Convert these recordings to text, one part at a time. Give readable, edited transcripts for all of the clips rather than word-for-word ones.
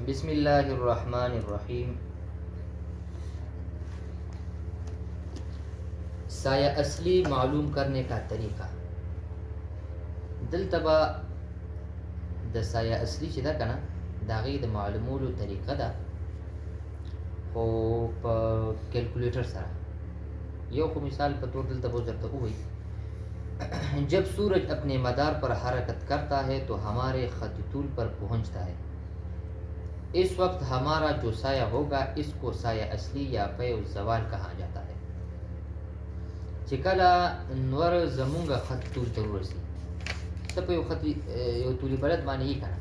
बिस्मिल्लाहिर्रहमानिर्रहीम। साया असली मालूम करने का तरीका। दलतबा द साया असली چې دا کنه د هغې د معلومولو طریقه ده، خو په کیلکولیټر سره. یو خو مثال په طور دلته به درته ووایي जब सूरज अपने मदार पर हरकत करता है तो हमारे खत तूल पर पहुंचता है। इस वक्त हमारा जो साया होगा इसको साया असली या फ़ैउ ज़वाल कहा जाता है। چې کله نور زمونږ خط طول ته ورسي، ته په یو طولي بلد باندې یې که نه،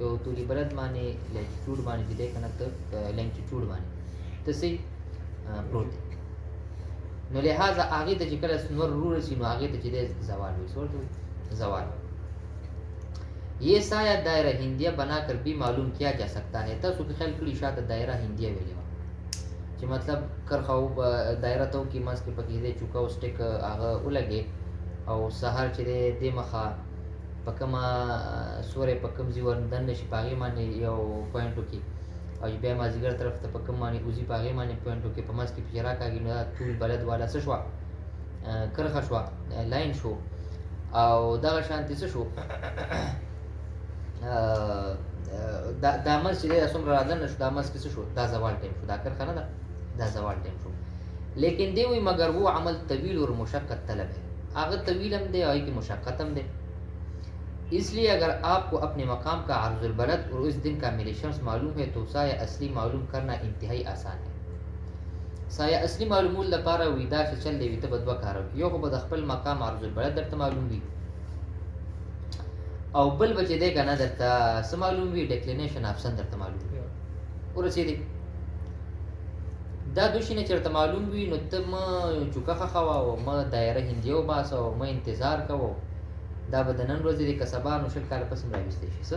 یو طولي بلد باندې لانجټیوډ باندې چې دی که نه، ته لانجټیوډ باندې ته څه پروت دی، نو لہٰذا هغې ته چې کله نور ورسي نو هغې ته چې دی زوال وایي. څه ورته وایي؟ زوال. ये साया दायरा हिंदिया बनाकर भी मालूम किया जा सकता है. تاسو کې خیال کړي شاته دایره هندیه ویلې وه چې مطلب کرخه او دایره ته کې منځ کې پکې دی چوکه او سټیک هغه ولګې او سهار چې دی دې مخه په کومه سورې په کوم ځای ورندننه شي په هغې باندې یو پوینټ وکړي او بیا مازدیګر طرف ته په کوم باندې وځي په هغې باندې پوینټ وکړي، په منځ کې پکې راکاږي، نو دا طول بلد والا څه شوه؟ کرښه شوه، لاین شو. او دغه شانتې څه شو؟ دا منځ چې دی دا څومره رادننه شو، دا منځ کې څه شو؟ دا زوال ټایم شو، دا کرښه نه ده، دا زوال ټایم شو. لیکن دی وی مگر وہ عمل طویل اور مشقت طلب ہے. هغه طویل هم دی او هغې کې مشقت هم دی. اس لیے اگر آپ کو اپنے مقام کا عرض البلد اور اس دن کا میل شمس معلوم ہے تو سایہ اصلی معلوم کرنا انتہائی آسان ہے. سایہ اصلی معلومول لپاره وی دا چې چل دی وي ته به دوه کاره وکړي. یو خو به د خپل مقام عرض البلد درته معلوم وي، او بل به چې دی که نه درته څه معلوم وي؟ ډیکلینیشن آف سن درته معلوم وي. ورسېدې دا دوه شیونه چې درته معلوم وي نو ته مه چوکه خښوه او مه دایره هندیه وباسه او مه انتظار کوه. دا به د نن ورځې دی که سبا نو 20 کاله پس هم راویستی شي. څه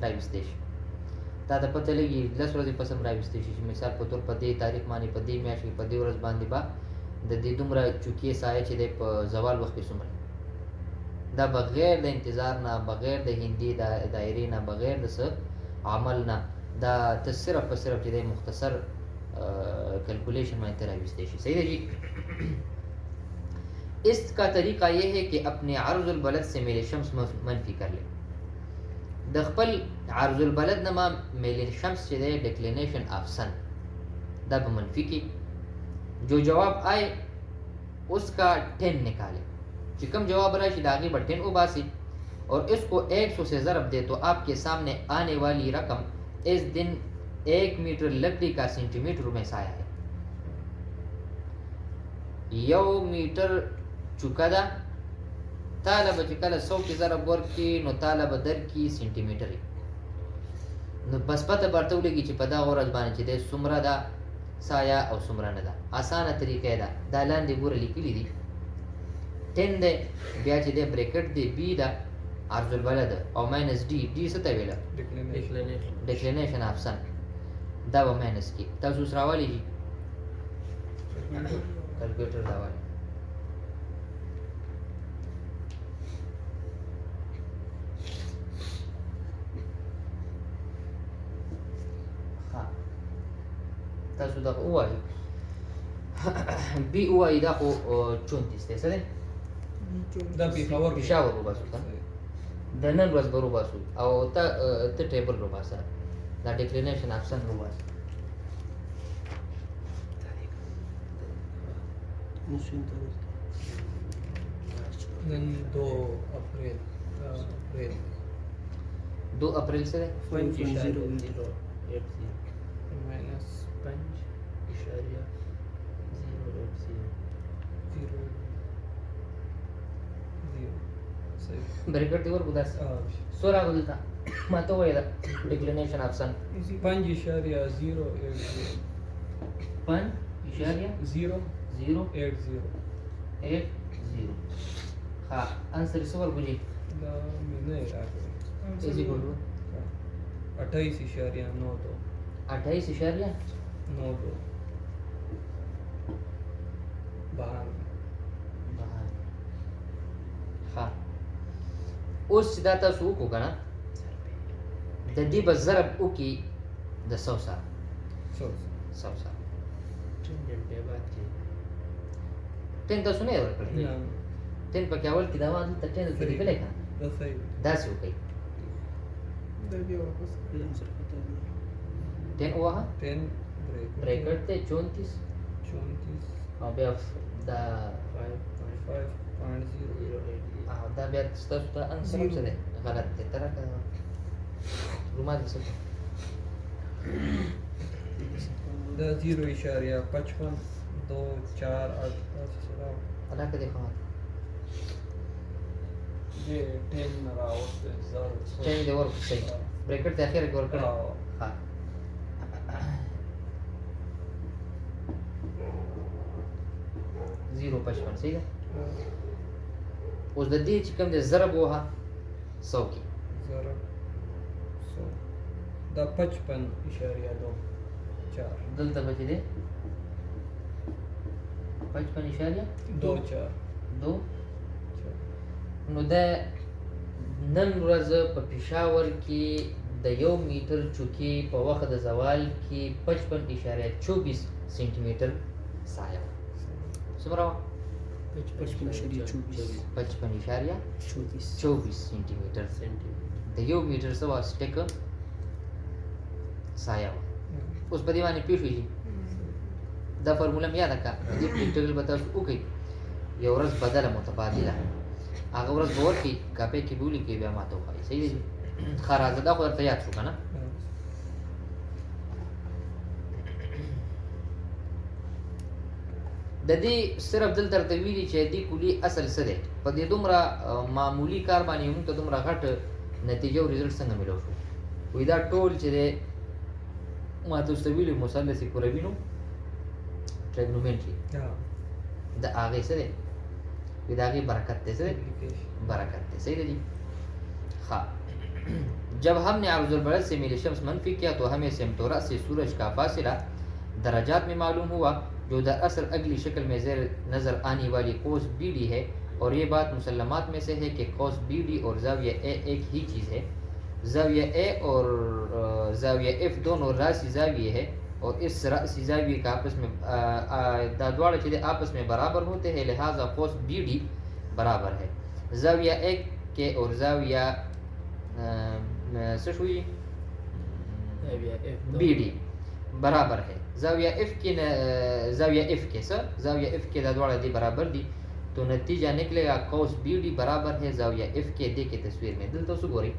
راویستی شي؟ تا ته پته لګي 10 ورځې پس هم راویستی شي چې مثال په طور په دې تاریخ باندې په دې میاشت کې په دې ورځ باندې به د دې دومره چوکې سایه چې دی په زوال وخت کې څومره، دا بغیر د انتظار نه، بغیر د هندي دایرې نه، بغیر د څه عمل نه، دا ته صرف په صرف چې دی مختصر کیلکولیشن باندې ته راویستی شي. صحیح ده جی؟ اس کا طریقہ یہ ہے کہ اپنے عرض البلد سے میل شمس منفی کر لے. د خپل عرض البلد نه ما میل شمس چې دی ډیکلینیشن آف سن دا به منفي کی. جو جواب آئے اس کا 10 نکالے. چې کوم جواب راشي د هغې به 10 وباسي اور اس کو 100 سے ضرب دے تو آپ کے سامنے آنے والی رقم اس دن 1 میٹر لکڑی کا سینٹی میٹر میں سایہ ہے. 1 میټر چوکه ده، تاله به چې کله 100 کې ضرب ورکړي نو تاله به درکړي سینټي میټرې. نو بس پته به ورته ولګي چې په دغه ورځ باندې چې دی څومره ده سایه او څومره نه ده. اسانه طریقه یې ده، دا لاندې ګوره لیکلي دي 10 دی، بیا چې دی بریکټ دی بي ده عرض البلد او ماینس ډي. ډي څه ته ویله؟ ډیکلینیشن آف سن. دا به ماینس کې تاسو اوس راولي شي کلکولیټر راولي. تاسو دا ووایي بي ووایي دا خو 34 دی. څه دی؟ دا پېښور وباسو که د نن ورځ به وباسو او ته ټیبل وباسه، دا ډیکلینیشن آف سن وباسه. نن 2 اپریل 2 اپریل څه دی؟ ماینس 5.080 بریکټ دی ورکو داسې څو راغلو دلته ما ته ووایه دا ډیکلینیشن آف سن 5.080 ها انسر څه ورکو جي؟ دا مې نه یې راغلی. ایزی کولو 28.92 ها اوس چې دا تاسو وکړو که نه د دې به ضرب وکړي د 100 سره 100 100 سره ټین ډېر بعد کې 10 تاسو نه ورکړئ نه 10 پکې اول کې دا وایي ته 10 ته لیکلای کنه دا صحیح داسې وکړئ دا بیا واپس قلم سره خطا دی 10 ووهه 10 برېکټ ته 34 34 او بیا دا 5.0 او دا بیا ستاسو ته ان سره څه دی غلط دی تر رومال څه دا 0.55 2 4 8 علاقه دی خو ये 10 راوته زار 10 دی ورکړئ صحیح برېکټ ته اخر کې ورکړئ ها زیرو 55 صحیح ده اوس د دې چې کوم د ضرب وها 100 کې زار 100 دا 55.2 4 دلته بچی دی 55 اشاریه 2 4 2 نو دا نن ورځ په پېښور کې د 1 میټر چوکۍ په وخت د زوال کې 55.24 سانتي میټر سایه څومره وه 55.24 سانتي میټر د 1 میټر سوا سټیک سایه وه اوس په دې باندې پېښ شي دا فارموله مې یاده کړه دې پریکټیکل به تاسو وکړئ یو ورځ بدله متبادله هغه ورځ به ورکړي کاپۍ کې به ولیکئ بیا ماته وښایي صحیح دی ښه راځه دا خو درته یاد شو که نه د دې صرف دلته درته ویلي چې دې کلي اصل څه دی په دې دومره معمولي کار باندې موږ ته دومره غټ نتیجه او رزلټ څنګه میلاو شو وایي دا ټول چې دی ما تاسو ته ویلي مثلث کروي نو trigonometry د هغې څه دی وایي د هغې برکت دی څه دی برکت دی صحیح دی جی हाँ जब हमने अर्जुल बड़द से मेरी शम्स मनफी किया तो हमें सिमतोरा से सूरज का फासिला दराजात में मालूम हुआ जो दरअसल अगली शक्ल में ज़ेर नज़र आने वाली कौस बी डी है और ये बात मुसलमात में से है कि कौस बी डी और जाविया ए एक ही चीज़ है जाविया ए और जाविया एफ दोनों रासी जाविये है और इस रासी जाविये का आपस में दादवाड़ चीज़ें आपस में बराबर होते हैं लिहाजा कौस बी डी बराबर है जाविया ए के और जाविया सशुई बी डी बराबर है जाविया एफ के जाविया एफ के दादवाड़ा दी बराबर दी तो नतीजा निकलेगा कौस बी डी बराबर है जाविया एफ के दे के तस्वीर में दिल तो सुगोरी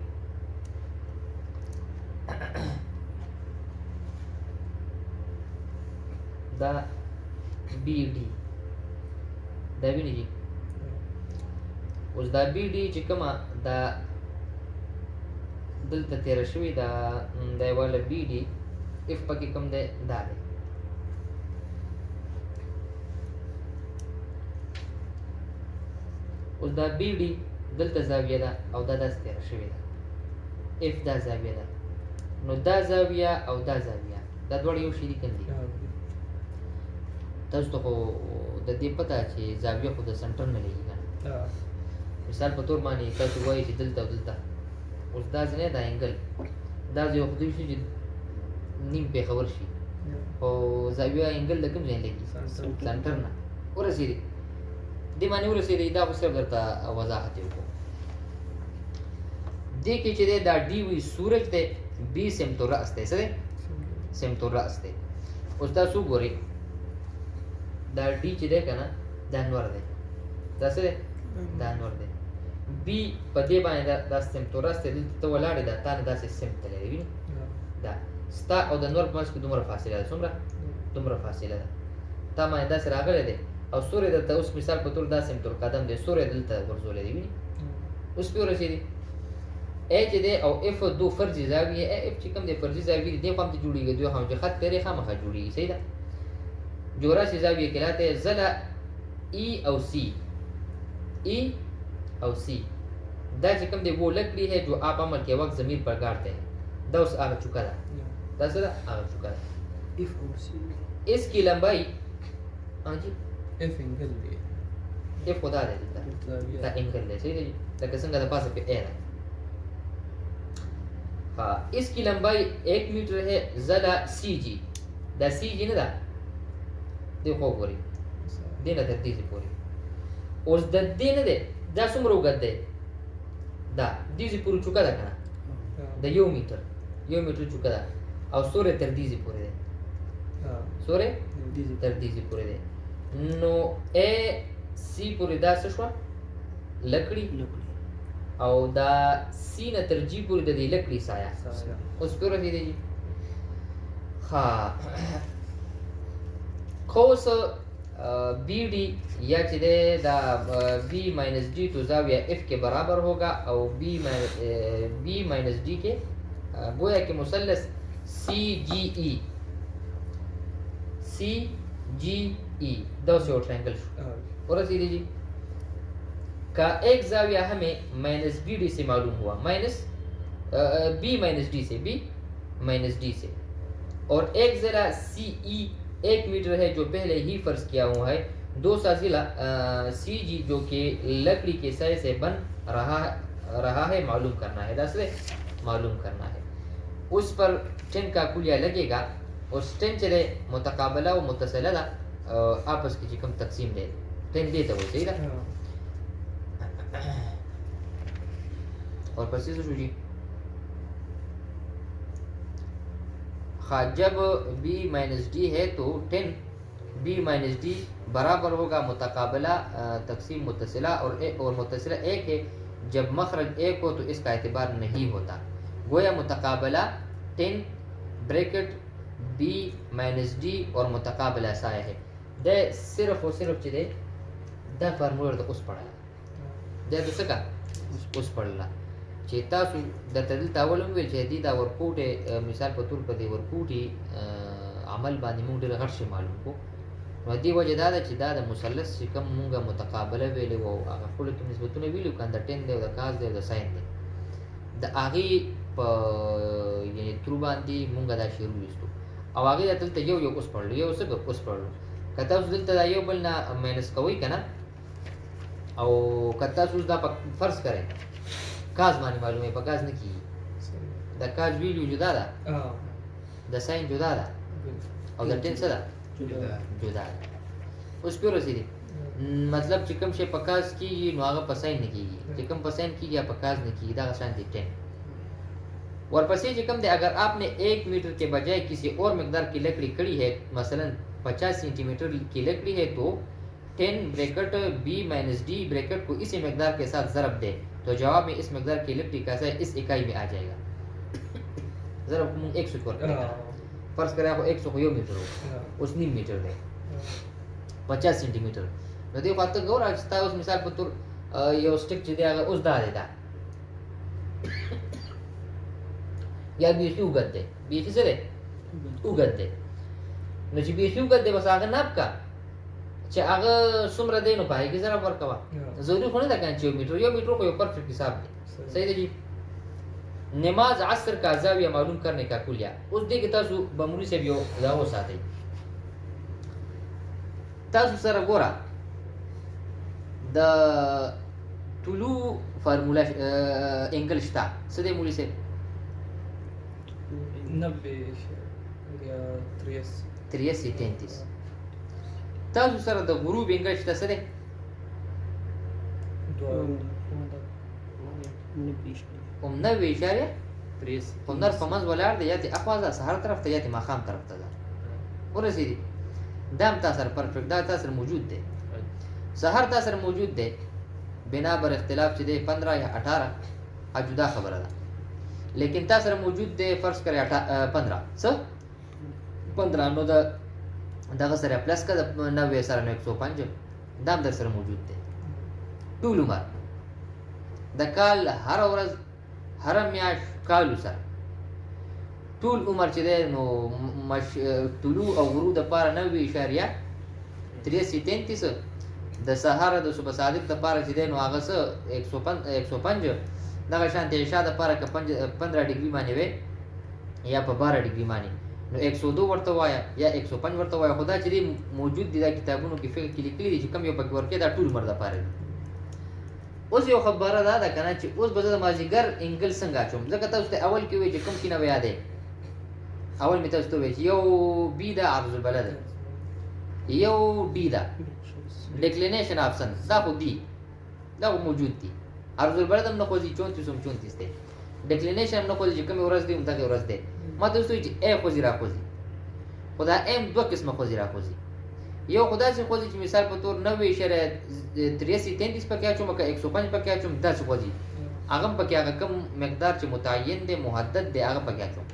दा बी डी दा भी नहीं जी उस दा बी डी چې کومه دا دلته تیره شوې دا واله بی ډي اف پکې کوم دی دا دی اوس دا بی ډي دلته زاویه ده او دا داسې تیره شوې ده اف دا زاویه ده نو دا زاویه او دا زاویه دا دواړه یو شي دي که نه دي تاسو ته خو د دې پته چې زاویه خو د سنټر نه لګي که نه مثال په طور باندې تاسو وایئ چې دلته او دلته اوس دا ځنې دا انګل دا یو خدای شي چې نیم پېښور شي او زاویه انګل د کوم ځای لګي سنټر نه ورسېدي دې باندې ورسېدي دا خو صرف درته وضاحت یې وکړو دې کې چې دی دا ډي وي سورج دی بي سمت الرأس دی څه دی سمت الرأس دی اوس تاسو ګورئ دا ډي چې دی که نه دا انور دی دا څه دی دا انور دی بی په دې باندې دا سمت الرأس دی دلته ته ولاړې ده تا نه داسې سمت ته لري وینې دا ستا او د نور په منځ کې دومره فاصله ده څومره دومره فاصله ده تا باندې داسې راغلی دی او سوری درته اوس مثال په طور دا سمت القدم دی سوری دلته ورزولی دی وینې اوس پې ورسېدي ای چې دی او اف دو فرضي زاویې ای اف چې کوم دی فرضي زاویې دي دې خوا هم ته جوړېږي دوی خوا هم چې خط تیرې خامخا جوړېږي صحیح ده جو راسی زاویه کہلاتے ہیں ضلع ای او سی ای او سی دا چې کوم دی وہ لکڑی ہے جو آپ عمل کے وقت ضمیر پر گاڑتے ہیں دا اس آگا چکا دا دا سر آگا چکا دا اس کی لمبائی ہاں جی اف انګل دی اف خدا دے دیتا دا انگل دے صحیح دی لکه څنګه د پاسه په ا ده हाँ, इसकी लंबाई 1 मीटर है ज़ला सी जी दा सी जी ना दा देखो पूरी देना धरती से पूरी और दद्दी ने दे दा सुमरो गद्दे दा दीजी पूरी चुका दा कना दा यो मीटर चुका दा और सोरे तर दीजी पूरे दे सोरे तर दीजी पूरे दे नो ए सी पूरी दा सशवा लकड़ी और दा सी न तर जी पूरी दे लकड़ी साया उस पर रखी दे जी हाँ खोस बी डी या चिदे दा बी माइनस डी तो जाविया एफ के बराबर होगा और बी माइनस डी के गोया के मुसल्लस सी जी ई दो से ट्रायंगल और सीधी जी का एक जाविया हमें माइनस बी डी से मालूम हुआ माइनस बी माइनस डी से और एक ज़रा सी ई 1 मीटर है जो पहले ही फर्ज किया हुआ है। दो सा ज़िला सी जी जो कि लकड़ी के साय से बन रहा है मालूम करना है दसरे मालूम करना है उस पर 10 का कुलिया लगेगा और 10 चले मुतकाबला व मुतसिला आपस की चिकम तकसीम दे 10 देता वो सही था और पच्चीस जी हाँ जब b माइनस डी है तो 10 b माइनस डी बराबर होगा मुतकाबला तकसीम मुतसिला और मुतसिला एक है जब मखरज एक हो तो इसका एतबार नहीं होता गोया मुतकाबला 10 ब्रैकेट b माइनस डी और मुतकाबला साया है दे सिर्फ और सिर्फ चीज़े द फार्मूला तो उस पढ़ा दे तो सका उस पढ़ला चेता सु द तदिल तावलम वे जदी दा वर्कूट मिसाल पे तौर पर दे वर्कूटी अमल बानी मूंग दे हर शे मालूम को वदी वजह दा चिदा द मुसल्लस कम मूंगा मुतकाबला वेले वो आगा कुल की निस्बतुने वीलू kan द 10 दे द काज दे द साइन दे द आगे प यानी थ्रू बांदी मूंगा दा शुरू लिस्तो अब आगे दल त यो उस पढ़ लियो उस पढ़ लो कता उस दिल त यो बलना माइनस कोई कना और कता उस दा फर्ज करें काज मानी मालूम है पकाज नहीं की द काज वीडियो जुदा दा द साइन जुदा दा और द 10 सदा जुदा उस पर रसीदी मतलब चिकम शे पकाज की ये नवागा पसाइन नहीं की चिकम पसाइन की या पकाज नहीं की दा शान 10 और पसी चिकम दे अगर आपने 1 मीटर के बजाय किसी और मिकदार की लकड़ी कड़ी है मसलन 50 सेंटीमीटर की लकड़ी है तो 10 bracket b minus D bracket को इसी मिकदार के साथ ज़रब दे तो जवाब में इस मिकदार की लकड़ी का साइज इस इकाई में आ जाएगा ज़रब 100 कर करेगा फर्ज करें आपको 100 को यो मीटर हो उस नी मीटर दे 50 सेंटीमीटर तो देखो बात तो गौर आता उस मिसाल पर तो ये स्टिक चीज़ें अगर उस दा देता या बीसी उगत दे बीसी से दे उगत दे नजी बीसी उगत दे बस आगे नाप का चे आगे सुमरा दे नो पाए कि जरा वर्क कवा जरूरी होने लगा कि यो मीटर को यो परफेक्ट हिसाब दे सही है जी नमाज असर का जाविया मालूम करने का कुलिया उस दे के तासु बमुरी से भी जाओ साथे तासु सर गोरा द टुलू फार्मूला एंगल स्टा सदे मुली से 90 या 83 33 तासु सर द गुरूब एंगल स्टा सदे नब्बे इशारे नर फमज वलार दे याती अखवाजा हर तरफ ते याती माखाम तरफ ता और सीधी दाम तासर परफेक्ट दा तासर मौजूद दे सहर तासर मौजूद दे बिना बर इख्तिलाफ दे 15 या 18 जुदा खबर है लेकिन तासर मौजूद दे फर्ज करे 15 स 15 नो दा दगा सर प्लस का 90 सर 105 दाम दर सर मौजूद दे टूल उमर दकाल हर औरज हर म्याश कालू सर टूल उमर चदे नो मश तुलू और गुरूद पार 90.33 द सहारा द सुबह सादिक द पार चदे नो आगस 105 दगा शांति इशाद पार का 15 डिग्री माने वे या 12 डिग्री माने नो 102 वर्त वाया या 105 वर्त वाया खुदा चरी मौजूद दिदा किताबों की फिक्र की लिखली दी कम यो पक वर्के दा टूल मर्दा पार اوس یو خبره ده کنه چې اوس به زه د مازدیګر انګل څنګه اچوم ځکه تاسو ته اول کې وایي چې کوم کینه به یادې اول مې تاسو ته وایي چې یو بي ده عرض البلد یو ډي ده ډیکلینیشن آپشن دا خو دي دا خو موجود دي عرض البلد هم نه خوځي 34 هم 34 دی ډیکلینیشن هم نه خوځي چې کومې ورځ دی همدغه ورځ دی ما تاسو ته وایي چې ا خوځي را خوځي خو دا ام دوه قسمه خوځي را خوځي یو خدا سے خوځي چې مثال په تور 90.83 پکې اچوم که 105 پکې اچوم داسې خوځي هغه پکې هغه کم مقدار چې متعین دی محدد دی هغه پکې اچوم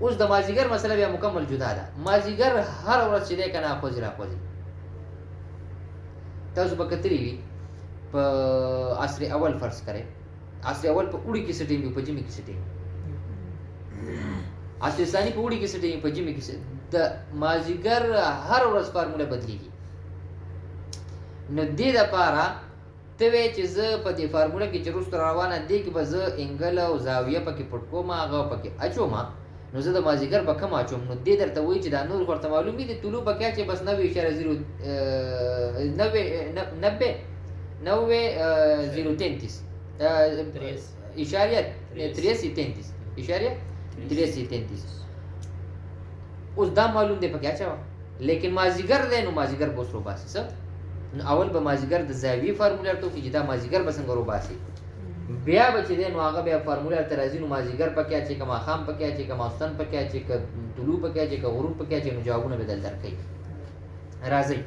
اوس د مازیګر مسله بیا مکمل جدا ده مازیګر هر ورځ چې دی کنه خوځي را خوځي تاسو به کتلی وي په عصر اول فرض کړئ عصر اول په اوړي کې سټینګ په جمی کې سټینګ عصر ثانی په اوړي کې سټینګ په جمی کې د مازیګر هر ورځ فارموله بدلیږي نو دې لپاره ته وایې چې زه په دې فارموله کې چې وروسته روانه دی کې به زه انګل او زاویه پکې پټ کوم هغه پکې اچوم نو زه د مازیګر به کم اچوم نو دې درته وایي چې دا نور ورته معلوم دي طلوع پکې اچې بس 90.033 اوس دا معلوم دی پکې اچوه لیکن مازیګر دی نو مازیګر به اوس روباسي څه نو اول به مازیګر د زاویې فارموله ورته وکړي چې دا مازیګر به څنګه روباسي بیا به چې دی نو هغه بیا فارموله ورته راځي نو مازیګر پکې اچې که ماښام پکې اچې که ماخستن پکې اچې که طلوع پکې اچې که غروب پکې اچې نو جوابونه به دل درکوي راځئ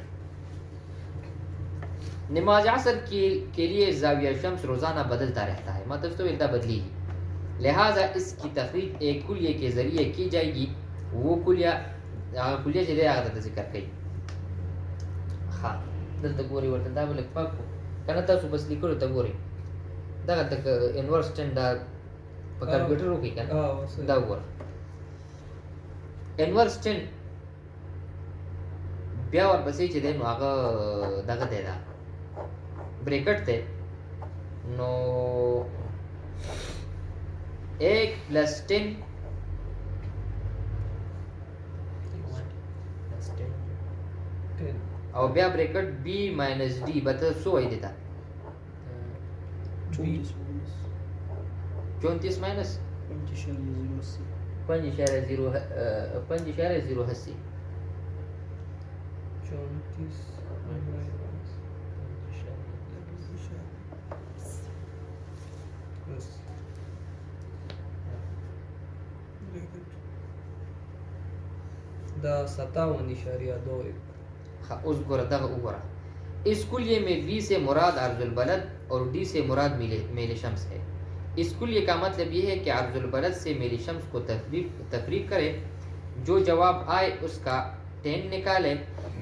نماز عصر کے لیے زاویہ شمس روزانہ بدلتا رہتا ہے مطلب تو ایک بدلی ہی لہٰذا اس کی تخریج ایک کلیے کے ذریعے کی جائے گی وہ کلیہ چې دی هغه ته ذکر کوي ښه دلته ګورئ ورته دا به لږ پاک کړو که نه تاسو بس لیکلو ته ګورئ دغه د انورس ټن دا په کمپیوټر وکړئ که نه دا وګوره انورس ټن بیا ورپسې چې دی نو هغه دغه دی دا ब्रैकेट थे नो 1 + 10 और बया ब्रैकेट b - d बता सो आई देता 34 माइनस 5.0 دا 57.21 उस गोरा इस कुल्ये में बी से मुराद अर्जुल बलद और डी से मुराद मेल शम्स है इस कुल्ये का मतलब ये है कि अर्जुल बलद से मेल शम्स को तफरीक करे जो जवाब आए उसका 10 निकाले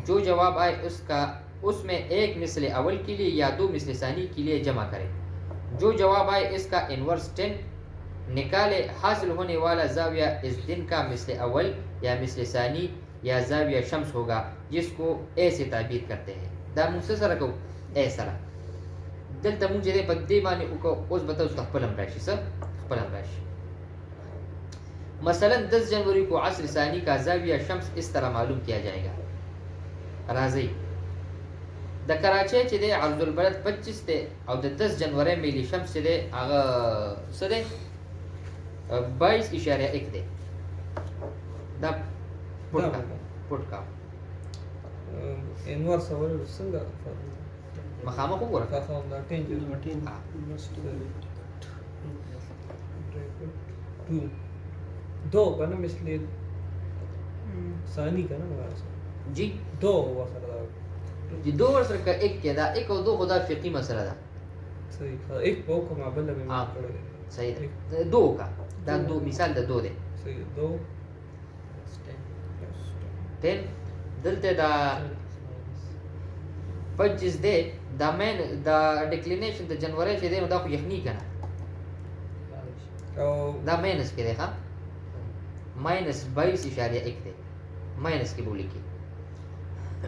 जो जवाब आए उसका उसमें एक मिसल अवल के लिए या 2 मिसल सानी के लिए जमा करें जो जवाब आए इसका इन्वर्स 10 निकाले हासिल होने वाला जाविया इस दिन का मिसल अवल या मिसल सानी या जाविया शम्स होगा जिसको ए से ताबीर करते हैं दा मुख्तसर को ए सरा दल तमु जे पद्दे माने को उस बताओ खपलम राशि सब खपलम राशि मसलन 10 जनवरी को असर सानी का जाविया शम्स इस तरह मालूम किया जाएगा राजी د کراچۍ چې دی عرض البلد 25 دی او د 10 جنوري میلي شمس چې دی هغه څه دی 22.1 دی دا پټ کا انورس اول څنګه مخامخ وګوره کا خو دا 10 دو کنه مثل ثانی کنه जी دو وسره जी 2 वर्ष का एक के दा एक और 2 खुदा फिकी मसला दा सही एक को कमा बल्ले में सही है 2 का दा 2 मिसाल दा 2 दे सही 2 10 दलते दा 25 दे दा मेन दा डिक्लिनेशन द जनवरी چې دی نو دا خو یخنی کنه او دا ماینس کې دی ها -22.1 دی ماینس کې بولی کې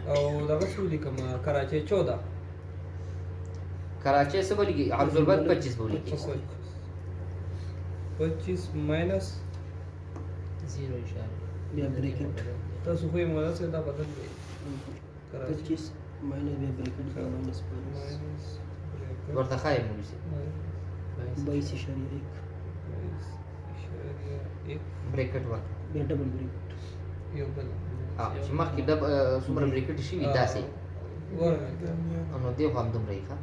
او دا رسولي کما کراچۍ 14 کراچۍ سے بولی کی عرض البلد 25 بولی کی 25 ماینس 0 اشاره بیا بریکٹ تاسو خو یې مونږ څه دا بدل دی 25 ماینس بیا بریکٹ کا ماینس ماینس بریکٹ ورته ښایي مولوي صاحب 22.1 بریکټ ورکړه بیا ډبل بریکټ یو بل چې مخکې څومره بریکټ شوي داسې ورنه نو دې خو همدومره یې ښه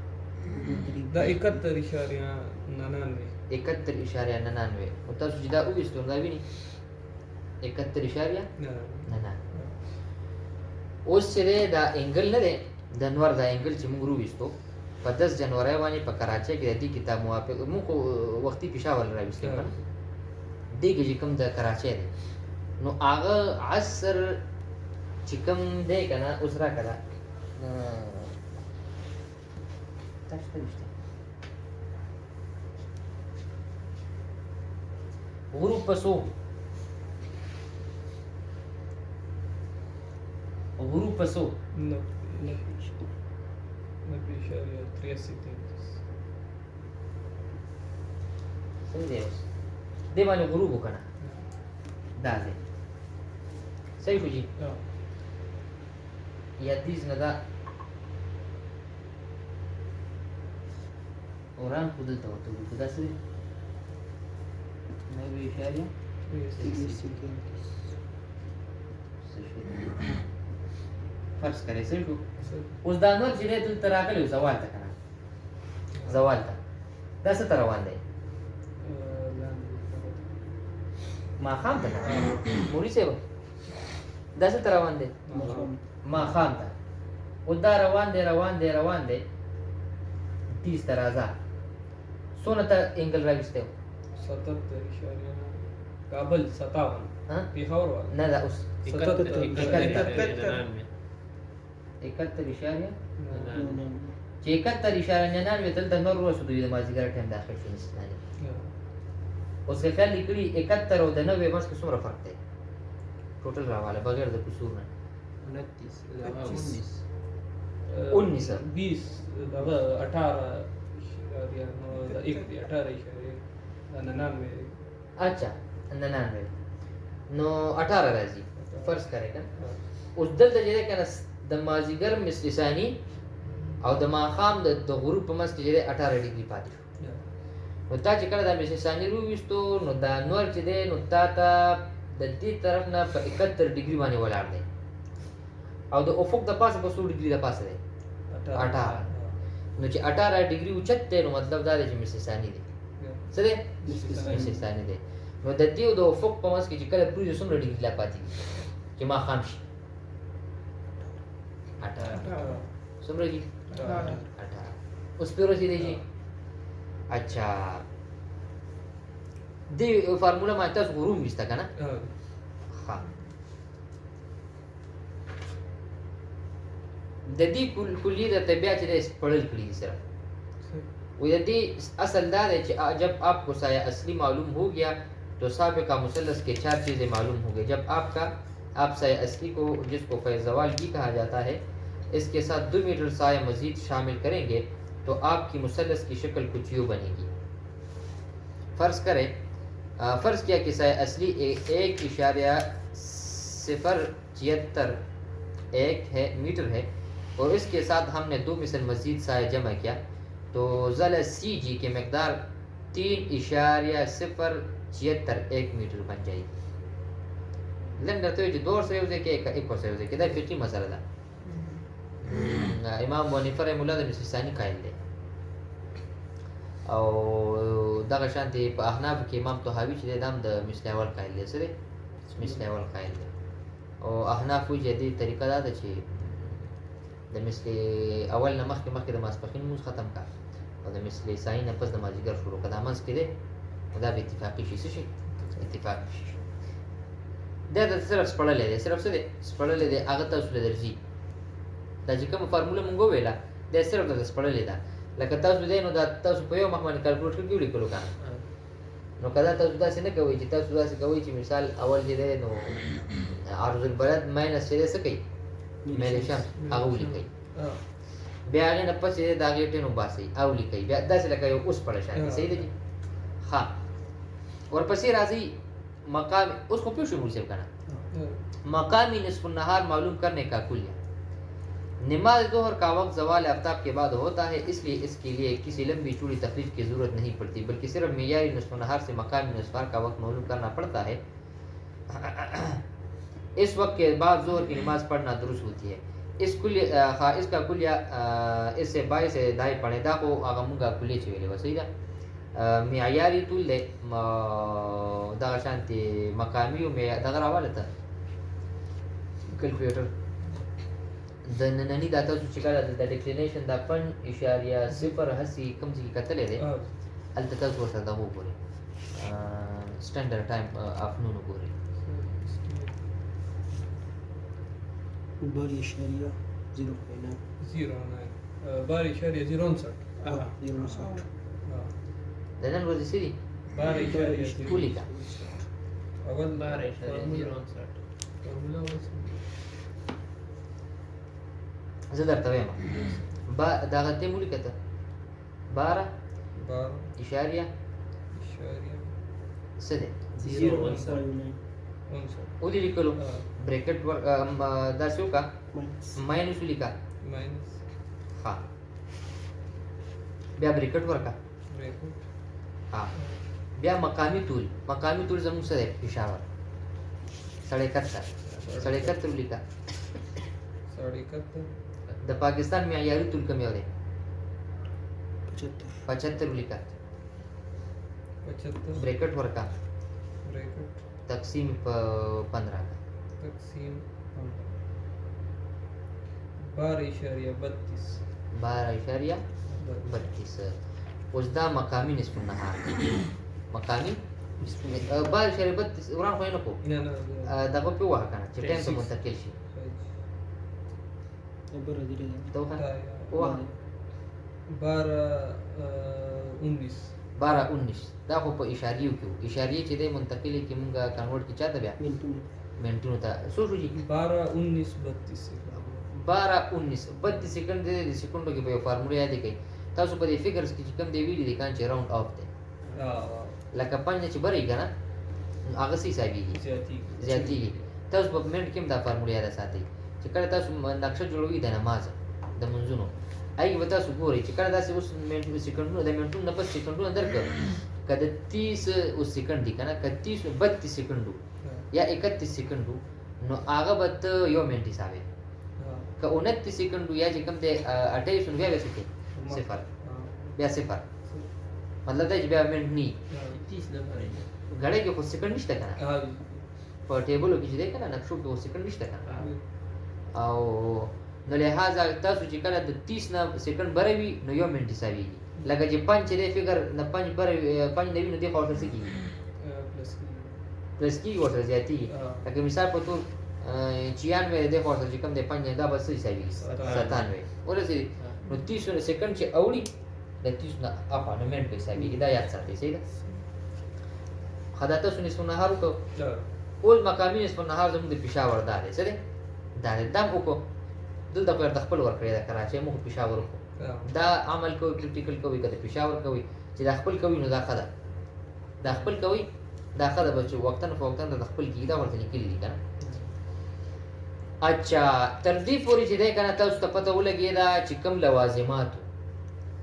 دا 71.99 71.99 نو تاسو چې دا وویستو نو دا ویني 71.99 اوس چې دی دا انګل نه دی د انور دا انګل چې موږ وویستو په 10 جنوري باندې په کراچۍ کې د دې کتاب موافق موږ خو وختي پېښور راویستو که نه دې کې چې کوم د کراچۍ دی نو هغه عصر چې کوم دی که نه اوس راکړه دا تا شته ویشته غروب پسو غروب پسو نو 90.83 صحیح دی اوس دې باندې غروب وکړه دا دی صحیح شو جی یادیز نه دا اوران خو دلته ورته وګورو دا څه دی 90.33 فرض کړئ صحیح شو اوس دا نور چې دی دلته راغلی و زوال ته که نه زوال ته دا څه ته روان دی ماښام ته که نه مولوي صاحب دا څه ته روان دی ماښام ته اوس دا روان دی 30 ته راځه څونه ته انګل راویستی و 77.9 کابل 57 ها پیښور والا نه دا اوس 71 چې 71.99 دلته نور ورځو دوی د مازدیګر ټایم داخل شو نستاني اوس که خیال لیکلي 71 او د 90 منځ کې څومره فرق دی ټوټل راواله بغیر د کسور نه 19 20 دغه 18.99 اچھا 99 نو 18 راځي فرض کړئ کنه اوس دلته چې کنه د مازیګر مثل ثانی او د ماښام د غروب په منځ کې چې 18 ډیګري پاتې شو نو تا چې کله د مثل ثانی وویستو نو دا نور چې دی نو تا ته د دې طرف نه په 71 ډیګري باندې ولاړ دی او د افق د پاسه په 100 ډیګري د پاسه دی 18 نو چې 18 ډیګري اوچت دی نو مطلب دا دی چې مثل ثانی دی څه دی مثل ثانی دی نو د دې او د افق په منځ کې چې کله پروژه څومره ډیګري لا پاتې دي چې ماښام شي 18 څومره دي 18 اوس پیرو سي دی جی اچھا دې فارموله ما تاسو غروم وستا کنه ها د دې کلیه د طبيعت د پړل کړی سره ويدي اصل دا ہے کہ جب آپ کو سایہ اصلی معلوم ہو گیا تو سابقہ مثلث کے 4 چیزیں معلوم ہو گئی جب آپ سایہ اصلی کو جس کو فیض زوال بھی کہا جاتا ہے اس کے ساتھ 2 میٹر سایہ مزید شامل کریں گے تو آپ کی مثلث کی شکل کچھ یوں بنے گی فرض کریں فرض کیا کہ سایہ اصلی 1.073 میٹر ہے اور اس کے ساتھ ہم نے 2 مثل مزید سایہ جمع کیا تو ضلع سی جی کی مقدار 3.076 میٹر بن جائے گی لندر تو جو 2 سے یوزے کہ ایک سے یوزے کہ دا فقہی مسئلہ دا امام ابو حنیفه رحمه الله د مثل ثانی قائل دی او دغه شانتي په احناف کې امام طحاوی چې د د مثل اول قائل دی سره مثل اول قائل دی او احناف وی جدي طریقه دا ده چې د مثل اول نه مخکې د ماسپخین موږ ختم کا او د مثل ثانی نه پس د مازیګر شروع کړه مانس کې دی دا به اتفاقی شي اتفاق شي دا د صرف سپړلې دی صرف څه دی سپړلې دی هغه تاسو له درځي دا چې کوم فارموله مونږ ویلا دا صرف د سپړلې ده لکه تاسو دې نو دا تاسو په یو مخ باندې کیلکولیټر کې ولیکلو کنه نو کله تاسو دا څنګه کوي چې تاسو دا څه کوي چې مثال اول دې نو عرض البلد ماینس څه کوي مېل شمس هغه ولیکي بیا هغه نه پسې دا غیټه نو باسي او لیکي بیا داسې لکه یو اوس پړ شي صحیح دی ها ورپسې راځي مقام اوس کو پوښتنه وشي کنه مقامی نصف النهار معلوم کرنے کا کلیہ नमाज ज़ोहर का वक्त ज़वाल आफ्ताब के बाद होता है, इसलिए इसके लिए किसी लंबी चौड़ी तखरीज की ज़रूरत नहीं पड़ती, बल्कि सिर्फ मेयारी निस्फ़ नहार से मकामी निस्फ़ार का वक्त मालूम करना पड़ता है। इस वक्त के बाद ज़ोहर की नमाज पढ़ना दुरुस्त होती है। इसका कुलिया इससे बाई से दाई पढ़े दा को आगमुगा कुलिया चेले वसई दा मेयारी तुल दे दा शांति मकामी में दगरा वाला था कैलकुलेटर د نننی دا تاسو چې کله د ډیکلینیشن دا 5.0 هسي کوم ځای کې کتلې ده هلته تاسو ورته دا وګورئ سټانډرډ ټایم افنون وګورئ باری اشاریه 0.9 باری اشاریه 0.59 0.9 د نن ورځې څه دي باری اشاریه ولیکه اول بار اشاریه 0.59 فورمولا وصل زه درته وایم دغه ته مو ولیکه ته بار اشاریه څه دی 0.9 ودې لیکلو بریکټ ور داسې وکړه ماینس ولیکه ماینس ها بیا بریکټ ورکړه ها بیا مقامی طول زموږ څه دی پېښور 71 ولیکه 71 د پاکستان معیاري طول کوم یو دی 75 75 ولیکه 75 بریکټ ورکړه ब्रैकेट तकसीम 15 तकसीम 12.32 12.32 اوس دا مقامی نصف النهار مقامی 12.32 وران خو نه کو نه نه دغه په واه کنه چې ټایم ته منتقل شي عبارة دي توخه واه 12.19 دا خو په اشاریو کې اشاریه چې د منتقلی کې مونږه کنورټ کی چاته بیا منټونو ته سو شو جی 12.19 32 سکند د سکندو کې په فارموله یاد کړئ تاسو په دې فګرز کې چې کوم دی ویلي دي کان چې راوند اف دی لکه پنځه چې بری کنه هغه سي حسابيږي زیاتیږي تاسو په منټ کې دا فارموله یاد ساتئ چې کله تاسو نقشه جوړوي د نماز د منځونو اي وتا سو ګوري چې کله داسې اوس منټ سکندونو د منټونو نه پس سکندونو درک کده 30 اوس سکند دي کنه کده 32 سکندو یا 31 سکندو نو هغه به ته یو منټ حسابې که 29 سکندو یا چې کوم دی 28 بیا به څه صفر بیا صفر مطلب دا چې بیا منټ ني 30 نمبر دی غړې کې خو سکند نشته کنه په ټیبلو کې چې دی کنه نقشو کې خو سکند نشته کنه او نو لہذا تاسو چې کله د 30 نه سکند بروي نو یو منټ حسابيږي لکه چې 5 دی فګر نه 5 بروي 5 نوي نو دی خو ورته کیږي پلس کی ورته زیاتی لکه مثال په تور 96 دی خو ورته چې کوم دی 5 دا به څه حسابيږي 97 ورته نو 30 سکند چې اوړي د 30 نه اپا نو منټ حسابيږي دا یاد ساتئ صحیح ده خدای تاسو نصف النهار کو اول مقامی نصف النهار زموږ د پېښور دا دی څه دی دا دم وکړو دلته پر د خپل ورکړی د کراچۍ مخ پېښور کو دا عمل کوي پریکټیکل کوي کده پېښور کوي چې دا خپل کوي نو دا خدا دا خپل کوي دا خدا بچ وختن فوختن د خپل کی دا ورته لیکلي دي کنه اچھا تر دې پورې چې ده کنه تاسو ته پته ولګی دا چې کوم لوازمات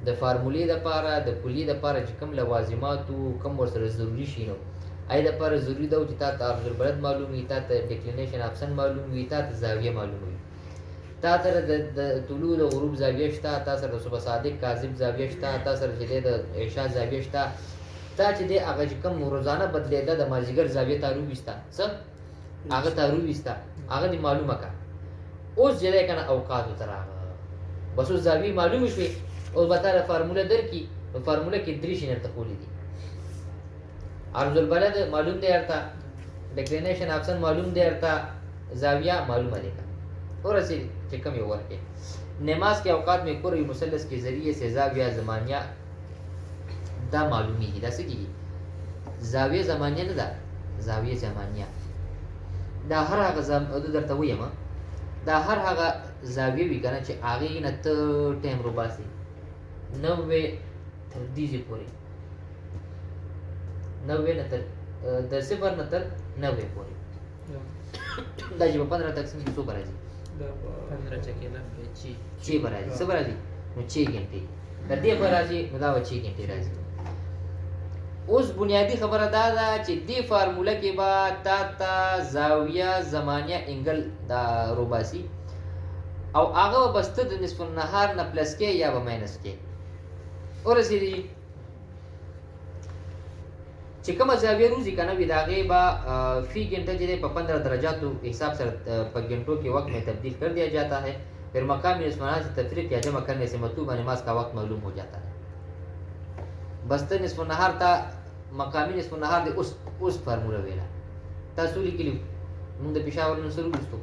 د فارمولې د پاره د کلی د پاره چې کوم لوازمات کوم ورسره ضروری شي نو اې د پاره ضروری دا چې تاسو عرض البلد معلومي تاسو ډیکلینیشن اپشن معلومي تاسو زاویه معلومي تاسو د طلوع د غروب زاویه شته تاسو د صبح صادق کاذب زاویه شته تاسو چې د عشاء زاویه شته تا چې د هغه کوم روزانه بدلیدا د مازیګر زاویه تعارف وستا څه هغه تعارف وستا هغه دی معلومه کا اوس جره کنه اوقات تر هغه بس اوس زاویه معلوم شي او به تعالی فارموله درکې فارموله کې درې شنه تقولې دي عرض البلد معلوم دی ارتا ډیکلینیشن اپشن معلوم دی ارتا زاویه معلومه دی اور ایسے کہ کم یو ورکے نماز کے اوقات میں قرعی مثلث کے ذریعے سے زاویہ زمانیہ دا معلومی ہے دا سکی زاویہ زمانیہ نه دا زاویہ زمانیہ دا هر هغه درته ویم دا هر هغه زاویه وی کنه چې هغه نه ته ټیم رو باسي 90 تر دې پورې 90 نه تر د 0 نه تر 90 پورې دا چې په 15 تقسیم څو راځي د 15 چکې نه چی چې به راځي څه به راځي نو 6 غنټې د دې به راځي نو دا به 6 غنټې راځي اوس بنیادی خبره دا ده چې دې فارموله کې به تا زاویه زمانیه انګل دا روباسي او هغه به بسته د نصف النهار نه پلس کې یا به ماینس کې ورسېږي چې کومه زاویه روزي کنه وي د هغې به فی घंटा چې دی په 15 درجاتو حساب سره په घंटों के वक्त में तब्दील कर दिया जाता है फिर मकामी निस्फाना से तफरीक या जमा करने से मतलूबा नमाज का वक्त मालूम हो जाता है बस्तर निस्फ नहार था मकामी निस्फ नहार दे उस फार्मूला वेला तसूली के लिए मुंडे पेशावर में शुरू दोस्तों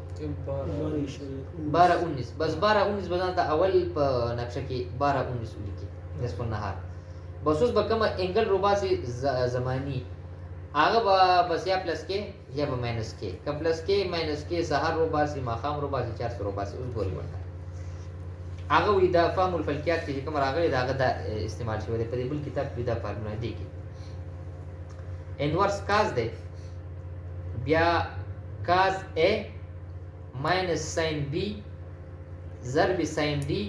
12 19 बस 12 19 बजाता अवल नक्शा के 12 19 उली के निस्फ नहार बस उस बकम एंगल रुबा से ज़मानी आगे बस या प्लस के या माइनस के का प्लस के माइनस के सहर रुबा से माखाम रुबा से 400 रुबा से उस गोरी बनता आगे वही दा फार्मूल फलकियात के कमर आगे दा इस्तेमाल शो दे पदे बुल किताब विदा फार्मूला दे के इनवर्स काज दे बिया cos A minus sine B ضرب sine D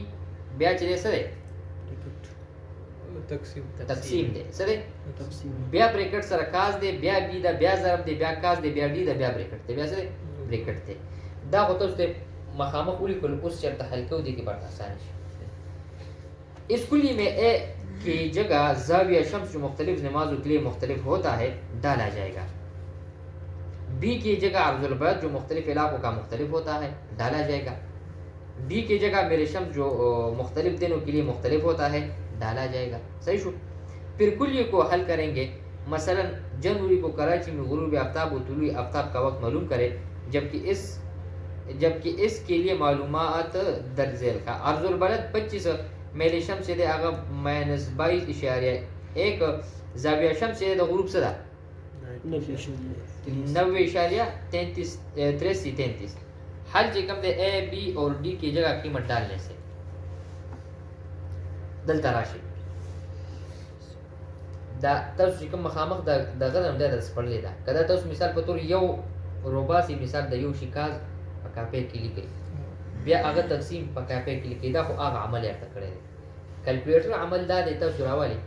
बिया चले सरे तقسیم दे सरे बिया ब्रैकेट सर काज दे बिया बी दा बिया ضرب दे बिया काज दे बिया डी दा बिया ब्रैकेट दे बिया सरे ब्रैकेट दे दा होतो से मखामख उली कुल उस शर्त हल को दी के बाद आसान है इस कुली में ए की जगह जाविया शम्स जो मुख्तलिफ नमाजों के लिए मुख्तलिफ होता है डाला जाएगा बी की जगह अर्जुल बद जो मुख्तलिफ इलाकों का मुख्तलिफ होता है डाला जाएगा डी की जगह मेरे शम्स जो मुख्तलिफ दिनों के लिए मुख्तलिफ होता है डाला जाएगा सही शो फिर कुल्ली को हल करेंगे मसलन जनवरी को कराची में गुरूब आफ्ताब और तुलू आफ्ताब का वक्त मालूम करें जबकि इसके लिए मालूमात दर्ज झेल का अर्जुल बलद 25 मेरे शम्स से आगा -22.1 जाविया शम्स से गुरूब सदा 90.33 हल जे कम दे ए बी और डी की जगह कीमत डालने से دلته راشي دا تاسو چې کوم مخامخ د غنم د درس پړلې ده کله تاسو مثال په تور یو روباسي مثال د یو شکاز په کاپې کې لیکي بیا هغه تقسیم په کاپې کې لیکي دا خو هغه عمل یې کړی دی کیلکولیټر عمل دا دی تاسو راوالي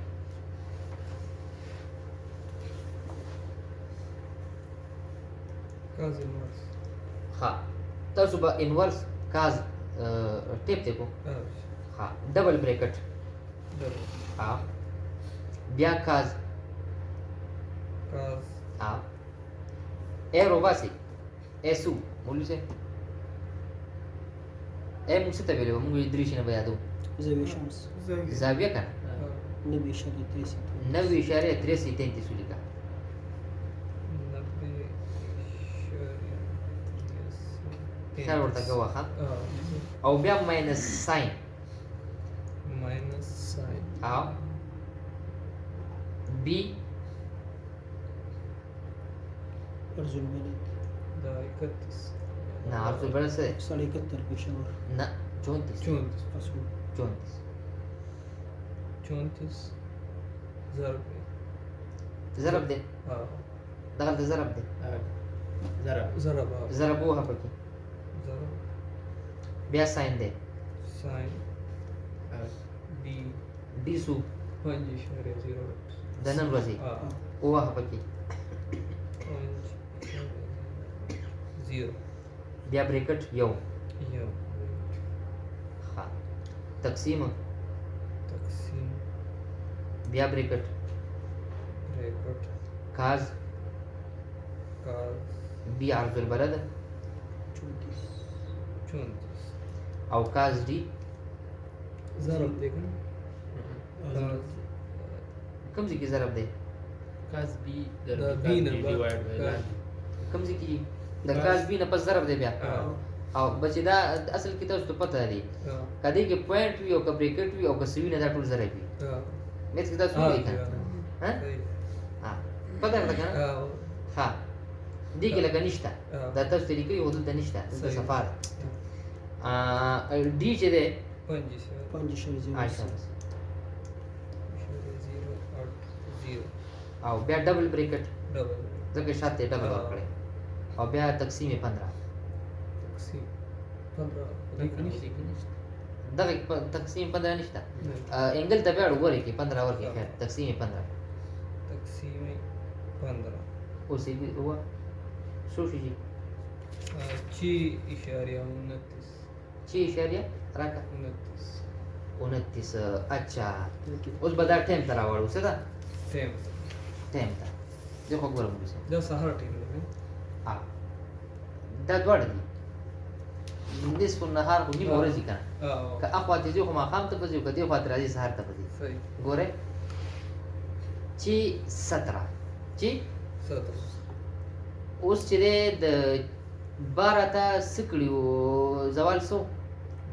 काज इनवर्स ها تاسو به انورس کاز ټیپ دی کو ها ډبل ब्रैकेट ها بیا کاز ها ए روباسي اسو مولوی سے ए موږ څه ته ویلو موږ درې شنه بیا دو زاویه شمس زاویه کنه 90.33 لیکا خیال ورته کوه ها او بیا ماینس ساين ها بی ارزول بلد دا 31 نه ارزول بلد څه 71 पेशावर نه 34 اصول 34 ضرب دے دغه ضرب دے ضرب وه پکې بیا ساين دے डी सू 5.08 دنن ورځي وه پکې 0 بیا ब्रैकेट یو ها تقسیم بیا ब्रैकेट काज बी अर्ज البلد 34 او काज डी ضرب देगा कम से की ضرب दे काज बी बी ने कम से की د काज बी نه پس ضرب दे بیا او بچی دا اصل کې تاسو ته پته دی کدی کې پوینټ وی او کا ब्रैकेट وی او کا سوی نه دا ټول ضرب وی مېڅ کې تاسو وایي ها ها پته نه کنه ها دي کې لکه نشته دا تاسو ته لیکي او دلته نشته د سفر डी چې ده 5.0 او بیا ډبل ब्रैकेट ځکه شاته ډبل ورکړي او بیا تقسیم 15 15 دې کې نشته دغه تقسیم 15 نشته نه. انګل ته بیا وګورئ کې 15 ورکې خیر تقسیم 15 تقسیم 15 اوس یې هو شو شي چی اشاریه 29 چې اشاریه راکا 29 29 اچھا اوس به دا ټایم ته راوړو څه ده ټیم ټایم ته زه خو ګورم اوس دا سهار ټیم دی دا دواړه دي نصف النهار خو نیمه ورځ دي که نه که اخوا ته ځي خو ماښام ته به ځي او که دې خوا ته راځي سهار ته به ځي صحیح ګورئ چې 17 چې 17 اوس چې دی د 12 ته څه کړي وو زوال څو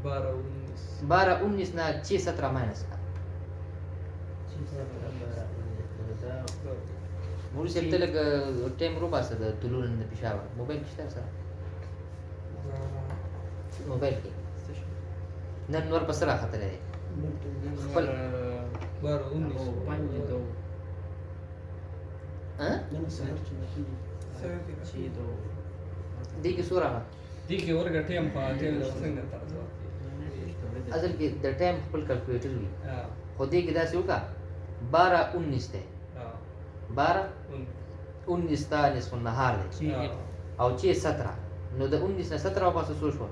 12 19 نه چې 17 ماینس کړه مولوي صاحب ته لږ ټایم روباسه د طلوع نن د پېښور موبایل کې شته سره موبایل کې نن نور په سره راختلی دی خپل 12 19 5 دو نن سهار چې راځي چې دو دې کې څو راغله دې کې ورګه ټیم په ټیم د څنګه تاسو اصل کې د ټایم خپل کلکولیټر وي خو دې کې داسې وکړه 12 19 دی 12 19 تا نصف النهار دی او چې 17 نو د 19 نه 17 وباسه څو شوه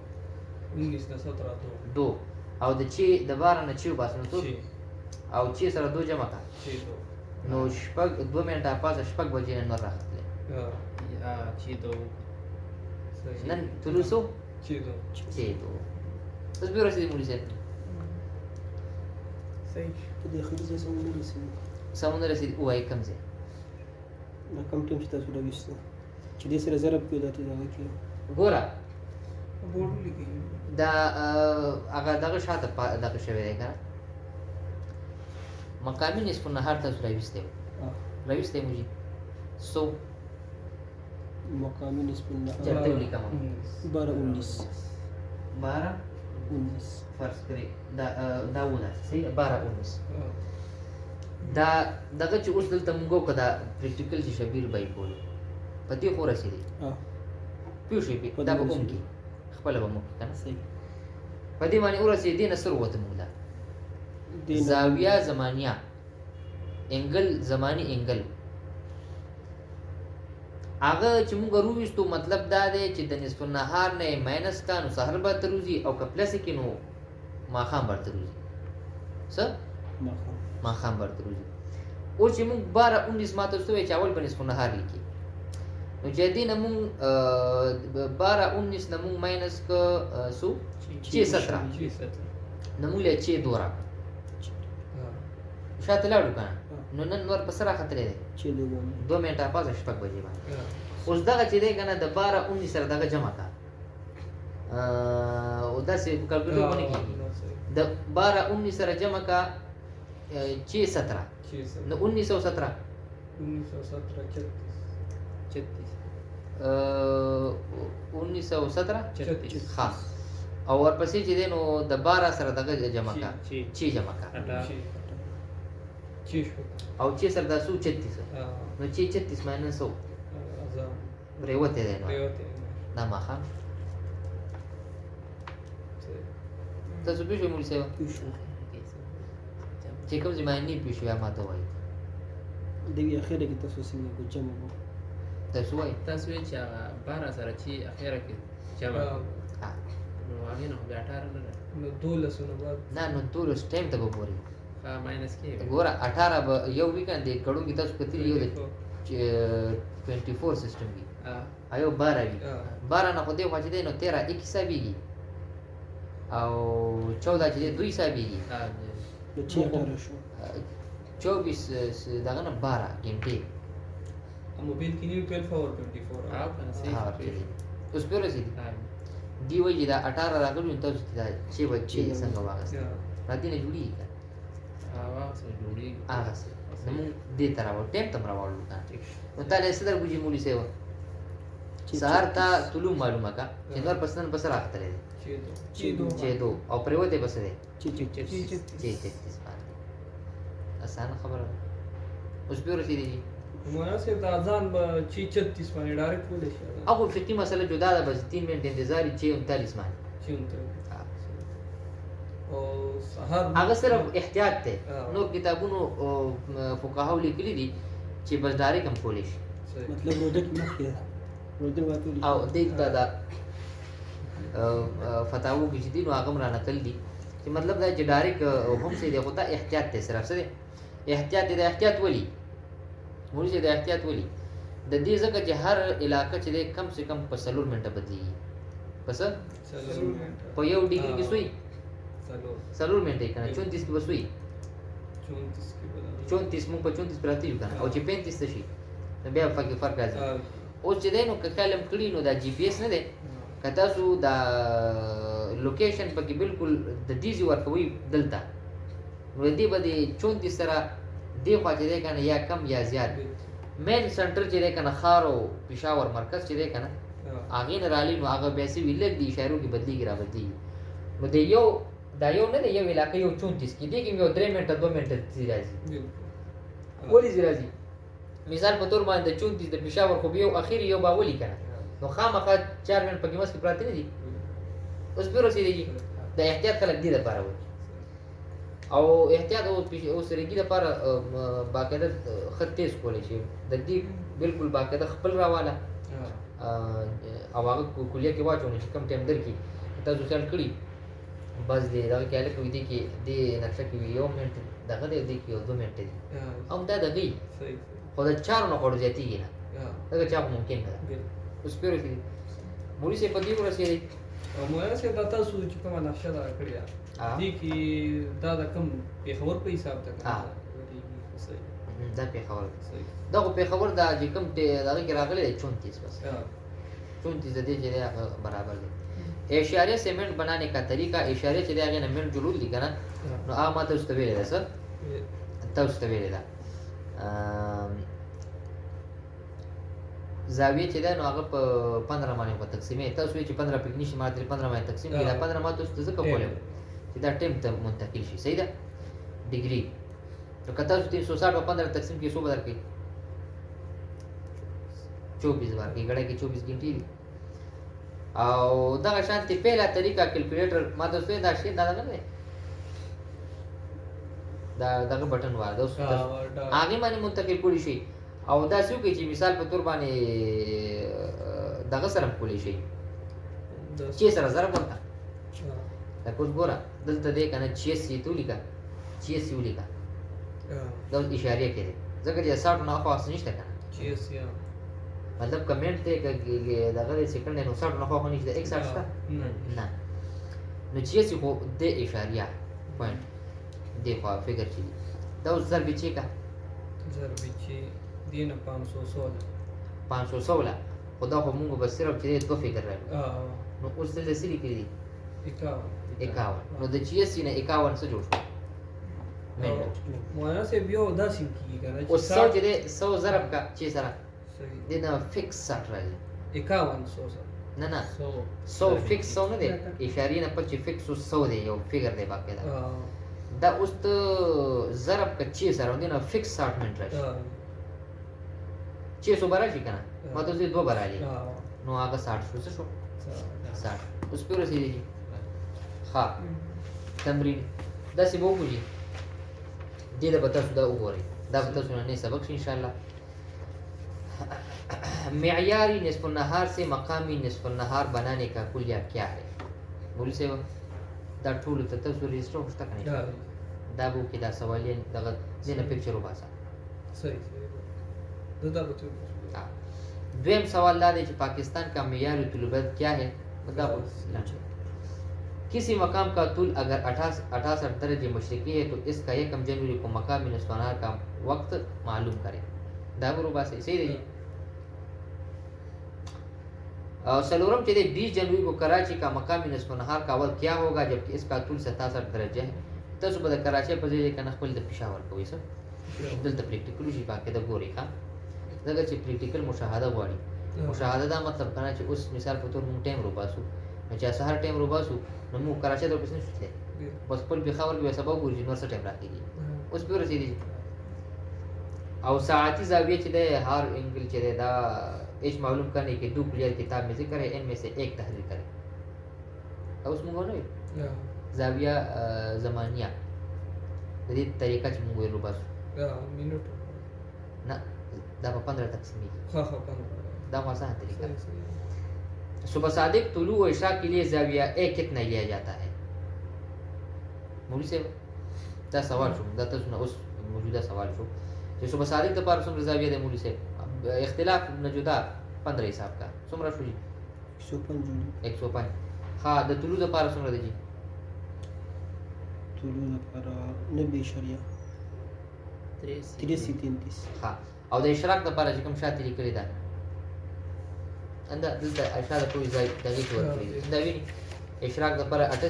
19 نه 17 2 او د چې د 12 نه چې وباسه نو څو او چې سره 2 جمع کړه نو شپږ 2 منټه پاسه شپږ بجې نه نور راغلی چې دو نن طلوع څو چې دو چې 2 اوس به رسېدي مولوي صاحب صحیح په دې اخري ځای سمون رسېږي سمون رسېدي ووایي کوم ځای دا کوم ټیم چې تاسو راوستو چې دې سره ضرب کړو دا ته دا وکړو ګوره بورډ لیکي دا هغه دغه شاته دغه شوی دی که نه مقامي نصف النهار تاسو راویستی وو راویستی مو جي څو مقامی نصف النهار چلته ولیکم 12 19 12 19 فرض کړئ دا ونه صحیح 12 19 دا دغه چې اوس دلته موږ وکړه دا پریکټیکل چې شبیر به یې کولو په دې خو رسېدی پوه شوې پې دا به هم کې خپله به موږ که نه صحیح په دې باندې ورسېد دې نه څه ووته موږ دا زاویه زمانیه انګل زماني انګل هغه چې موږ روویستو مطلب دا دی چې د نصف النهار نه یې ماینس کا نو سهار به ورته روځي او که پلس کې نو ماښام به ورته روځي څه ماښام به ورته روځي اوس چې موږ 12 19 ماته ورته وایي چې اول به نصف النهار لیکي نو چې دې نه موږ 12 19 نه موږ ماینس که څو چې 17 نو موږ له چې 2 راکړه شاته لاړو که نه نو نن نور په سره راختلی دی چې دوه 2 منټه پاسه شپږ بجې باندې اوس دغه چې دی که نه د 12 19 سره دغه جمع کړه او داسې کلکولیټر ونه کېږي د 12 19 سره جمع کړه چې 17 نو 1917 1917 1917 ښه او ورپسې چې دی نو د 12 سره دغه جمع کړه چې جمع کړه او چې سره دا څو 36 نو چې 36 ماینس 100 پرېوتی دی نو دا ماښام تاسو پوه شوئ مولوي صاحب چې کوم ځای باندې نه پوه شوي ما ته ووایي دغه اخره کې تاسو څنګه کو جمع وو تاسو وایي تاسو یې چې هغه 12 سره چې اخیره کې جمع نو هغې نه خو بیا 18 نه ده نو 12 نه بعد نه نو ټول ټایم ته به ګورئ ماینس کې ګوره 18 به یو وي که نه د کړو کې تاسو کتلي یو د 24 سیسټم وي یو 12 وي 12 نه خو دې خوا چې دی نو 13 1 حسابېږي او 14 چې دی 2 حسابېږي نو چې 18 شو 24 دغه نه 12 ګنټې موبایل کې نیو 12 اور 24 او کنه صحیح اوس پرې رسېدي دی وایي دا 18 راغلی نو تاسو دا چې بچې څنګه واغست را دې نه جوړېږي که هغه څه جوړېږي هغسې نو موږ دې ته راوړو ټایم ته م راوړو نو تا له څه درګوجي مولوي صاحب سهار ته طلوع معلومه که چې نور پس نن پس راختلی دی چې 2 او پرېوتی به څه دی چې چې 33 باندې اسانه خبره ده اوس بیا ورسېدی جي مولانا صاحب دا اذان به چې 36 باندې ډایرکټ ویل شي هغه فقهي مسله جدا ده بس 3 منټ انتظار چې 39 باندې چې چون ته ها. او سهار هغه صرف احتیاط ته ها. نور کتابونو فقهاو لیکلي دي چې بس ډایرک هم کولی شي صحیح. مطلب روزه کې مخکې ده روزه واټول او دې دا فتاوو کې چې دي نو هغه را نقل دي چې مطلب دا چې ډایرک هم سي دی خو ته احتیاط ته صرف څه دی احتیاط دی احتیاط ولي مولوی چې د احتیاط ولي د دې ځکه چې هر علاقه چې دی کم سے کم په 4 منټه بدلیږي پس په یو ډیګري کې سوی 4 منټه کنه 34 کې بسوي 34 مونږ په 34 پراتی یو کنه او چې 35 شي نو بیا فرق راځي اوس چې دی نو که کلم کړی نو دا جی پی ایس نه دی که تاسو دا لوکیشن پکې بالکل د دیزي ورکوي دلته نو دې به د 34 سره دی خوا چې دی کنه یا کم یا زیات مین سنټر چې دی کنه خار او پېښور مرکز چې دی کنه هغې نه رالي نو هغه بیا سوي لږ د اشارو کې بدلېږي را بدلېږي نو د یو دا یو نه دی یو علاقه یو 34 کې دې کې یو 3 منټه 2 منټه ځي راځي ولې ځي راځي مثال په تور باندې 34 د پېښور خو یو اخیر یو با ولي کنه نو خامخا 4 منټ پکې مس کې پراته نه دي اوس به رسیدي د احتیاط خلک دي لپاره وي او احتیاط او سرګي لپاره باقاعده خط تیز کولی شي د دې بالکل باقاعده خپل راواله او هغه کلیه کې واچو چې کم ټایم درکې تاسو خیال کړی بس دې دا کې الکه وې دي کې دې نقشه کې یو منټ دغه دې کې یو 2 منټ دي هم دا دغه خو دا 4 نه خور زیاتیږي نه دا چا ممکن نه اوس پیرو کې مولوی سي په دې ورسېږي او مولانا صاحب دا تاسو چې کومه نقشه دا کړی دي کې دا د کم پیښور په حساب ته دا پیښور دا خو پیښور دا چې کوم دغه کې راغلی 34 بس 34 د دې چې برابر دی اشاره سیمنٹ बनाने का तरीका اشاره چې دغه نه من جلول دي کنه نو هغه ماته واستویل ده سر تاسو واستویل ده زاویه چې ده نو هغه په 15 باندې په تقسیمې تاسو چې 15 پک نشي ماته 15 باندې تقسیم کړه 15 ماته څه څه کوله چې دا ټیم ته منتقل شي صحیح ده ډیګري نو کته 360 او 15 تقسیم کې څو بدل کې 24 بار کې غړې کې 24 غنټې دي او دا شانتي پهلا طریقہ کیلکولیټر ماته څه دا شی دا نه دا دغه بٹن وای دا هغه باندې منتقل کولی شي او دا څه کوي چې مثال په تور باندې دغه سره کولی شي چې سره ضرب ورته دا کوم ګوره دلته دې کنه چې سی تو لیکا چې سی ولیکا دا اشاره کوي ځکه چې 60 نه خاص نشته کنه چې سی مطلب کمنټ ته دغه سیکنډ نه 60 نه خو نشته 160 نه نو چې سی خو د اشاره پوینټ دی خو فکر چي دا اوس ضرب چې کا ضرب چې دینه 516 خدا خو موږ به صرف چې دوه فکر راځي نو اوس د لسلی کې دي 51 نو د چې سی نه 51 څه جوړ مولانا صاحب یو داسې کیږي کنه او 100 چې 100 ضرب کا چې سره د نه فکس سات راځي 51 نه نه 100 فکس 100 نه دی اشاره نه پچې فکس 100 دی یو فګر دی باقاعده دا اوس ته ضرب کا چې سره د نه فکس 60 منټ راشي 600 برا شي کنه ماته دې 2 برا لې نو هغه 60 شو 60 اوس په رسیدي ها تمرین دا سی وو کوجی دې دا بتا دا وګورئ دا بتا سننے سبق ان شاء الله معیاری نصف النهار سے مقامی نصف النهار بنانے کا کلیہ کیا ہے بول سے دا ټول ته تاسو ريجستر وشته کنه دا بو کې دا سوالین دغه زنه پکچر وباسه صحیح دا بچو دویم سوال دا دی چې پاکستان کا معیاری طلبت کیا ہے بتا किसी मकाम का तुल अगर 68 दर्जे मशरकी है तो इसका 1 जनवरी को मकामी नस्फ नहार का वक्त मालूम करें दाबरो बात सही रही और सलोरम चले 20 जनवरी को कराची का मकामी नस्फ नहार का वक्त क्या होगा जबकि इसका तुल 67 दर्जे है तो सुबह कराची पर जे कना खपल द पेशावर कोई सर दल त प्रैक्टिकल जी बाकी द गोरी का दगा چې प्रैक्टिकल مشاهده غواړي مشاهده دا مطلب کنه چې اوس مثال په تور مونږ ټایم روباسو چې سهار ټایم روباسو نو مو کراچۍ ته پسنه شته بس په بخاور کې سبا ګورځي نور څه ټایم راکېږي اوس په رسیدي او ساعتی زاویه چې ده هر انګل چې ده دا ایش معلوم کرنے के दो क्लियर किताब में जिक्र है इनमें से एक तहरीर करें اوس موږ نه زاویه زمانیه د دې طریقه چې موږ ویلو بس منټ نه دا په 15 تقسیم ها 15 دا خو آسان طریقہ ہے صبح صادق طلوع و عشاء کے لیے زاویہ اے کتنا لیا جاتا ہے مولوی صاحب دا سوال شو دا تاسو نه اوس موجوده سوال شو چې صبح صادق د پاره څومره زاویه د مولوی صاحب اختلاف نه جدا 15 حساب کا څومره شو جی 105 ها د طلوع د پاره څومره دی جی طلوع لپاره 90.33 ها او د اشراق د پاره چې کوم شاته لیکل دا انده دلته اشاره کوي ځای دغه څور کړی دا ویني اشراق د پاره 88.6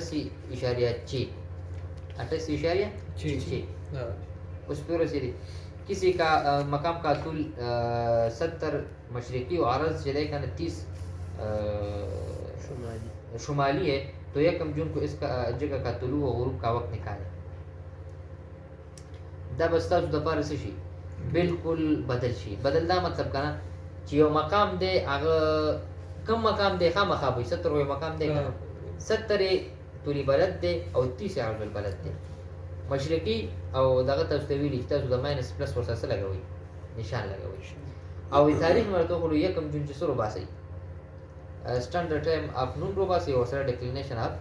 उस पर रसीदी किसी का मकाम का तुल 70 मशरकी और अरज जले का 30 शुमाली है तो यकम जून को इसका जगह का तुलू और गुरूब का वक्त निकाले दा बस्ता द पार से शी बिल्कुल बदल शी बदलदा मतलब kana چې یو مقام دی هغه کم مقام دی خامخا به 70 یو مقام دی 70 طولی بلد دی او 30 عرض البلد دی مشرقي او دغه تاسو ته ویلي چې تاسو د ماینس پلس ورسره لګوي نشان لګوي او تاریخ مرته خو یکم جون چې سره باسي स्टैंडर्ड टाइम اف نون روباسي او سره ډیکلینیشن اف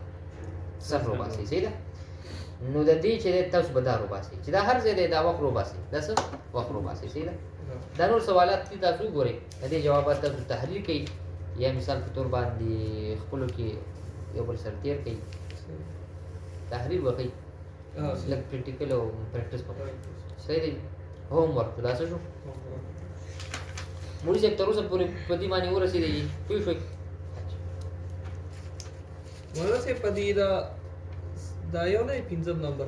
سر روباسي صحیح ده نو د دې چې تاسو به دا روباسي چې دا هر ځای دا وخت روباسي دا څه وخت روباسي صحیح ده دا نور سوالات دي تاسو ګورئ د دې جوابات تاسو تحلیل کړئ یا مثال په تور باندې خپل کې یو بل سره تیر کړئ تحلیل وکړئ لکه پریکټیکل او پریکټیس وکړئ صحیح دی هوم ورک خلاص شو مولوی صاحب تر اوسه پورې په دې باندې ورسېدی پوه شوئ مولانا صاحب په دې دا یو نه 5 نمبر